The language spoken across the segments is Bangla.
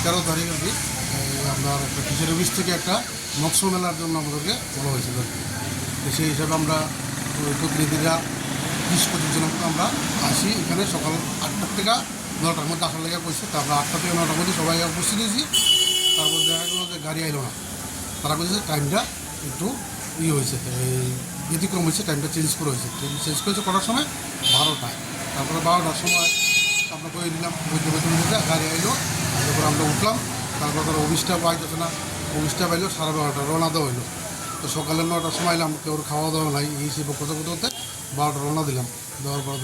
13 তারিখ আর কি আপনার একটা ফিশারি অফিস থেকে একটা মৎস্য মেলার জন্য আমাদেরকে বলা হয়েছিল আর কি। তো সেই হিসাবে আমরা প্রতিনিধিরা 20-25 জনের মতো আমরা আসি এখানে সকাল 8টার থেকে 9টার মধ্যে আসার লেগে করছে। তো আমরা 8টা থেকে 9টার মধ্যে সবাই উপস্থিত হয়েছি। তারপর দেখা গেলো যে গাড়ি আইলো না, তারা বলছে টাইমটা একটু হয়েছে, ব্যতিক্রম হয়েছে, টাইমটা চেঞ্জ করে হয়েছে। চেঞ্জ করেছে কটার সময়? 12টায়। তারপরে 12টার সময় আমরা করে দিলাম বৈদ্যুতিক গাড়ি আইলো, তারপরে আমরা উঠলাম। তারপর তারা অফিসটা পাইতেছে না, অফিসটা পাইলো 12:30 রওনা দেওয়া হইলো। তো সকালে 9টার সময় এলাম, কেউ খাওয়া দাওয়া নাই, এই হিসেবে কথা করতে করতে 12টা রওনা দিলাম। দেওয়ার পর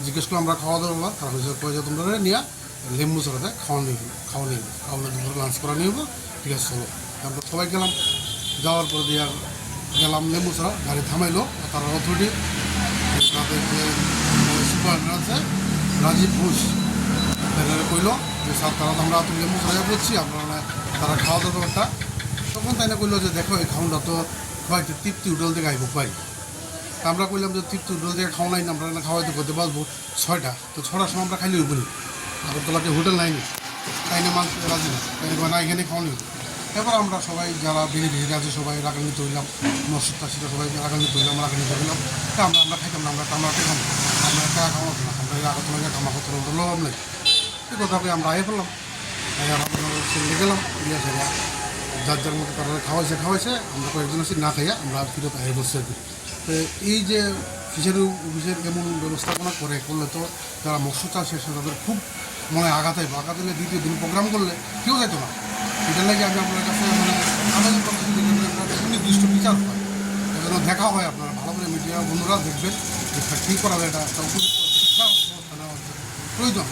জিজ্ঞেস করলাম আমরা খাওয়া দাওয়া, তারা হয়েছে কয়েছে তোমরা নিয়ে লেম্বু চড়াতে খাওয়া নিব দুপুরে লাঞ্চ করা নিব। ঠিক আছে চলো, আমরা সবাই গেলাম। যাওয়ার পরে দিয়ে গেলাম লেম্বু চড়া, গাড়ি থামাইলো। তারা অথরিটি তাদের যে সুপারভাইজার আছে রাজীব ঘোষ, তাদের কইলো যে স্যার তারা তো আমরা তো লেম্বু চড়াই করছি, আপনারা তারা খাওয়া দাওয়া ব্যাপারটা। তখন তাই না কইলো যে দেখো এই খাওয়াটা তো হয়তো তৃপ্তি হোটেল থেকে আইব পাই। আমরা কইলাম যে তৃপ্তি হোটেল থেকে খাওয়া নাই না, আমরা না খাওয়াইতে করতে পারবো 6টা। তো 6টার সময় আমরা খাইলেই বলি আগরতলাতে হোটেল নাইনি, তাই না মানুষ রাজি না, তাই না এখানে খাওয়া নিব। এবার আমরা সবাই যারা বেনিফিশিয়ারি আছে সবাই রাগান্বিত হইলাম, 90-80টা সবাই রাগান্বিত হইলাম, রাগান্বিত হইলাম। তা আমরা খাইতাম না, আমরা টাকা খাওয়াবো না, আমরা আগরতলাকে কামা করতে লোভ নেই। এই কথা আমরা আগে ফেললাম, সেখানে গেলাম, ইয়ে সেটা যার যার মতো তারা খাওয়াইছে। আমরা কয়েকজন আছি না খাইয়া আমরা ফিরত আগে বসে আর কি। তো এই যে ফিশারি অফিসের এমন ব্যবস্থাপনা করলে তো যারা মৎস্য চাষ শেষে তাদের খুব মনে আঘাত হইব। আঘাত হলে দ্বিতীয় দিন প্রোগ্রাম করলে কেউ যেত না। এটার লাগে আমি আপনার কাছে আবেদন করতেছি যে সুনির্দিষ্ট বিচার হয়, যেন দেখা হয়। আপনারা ভালো করে মিডিয়া বন্ধুরা দেখবেন যে ঠিক করা যায়, এটা একটা উপযুক্ত শিক্ষা ব্যবস্থা নেওয়া প্রয়োজন।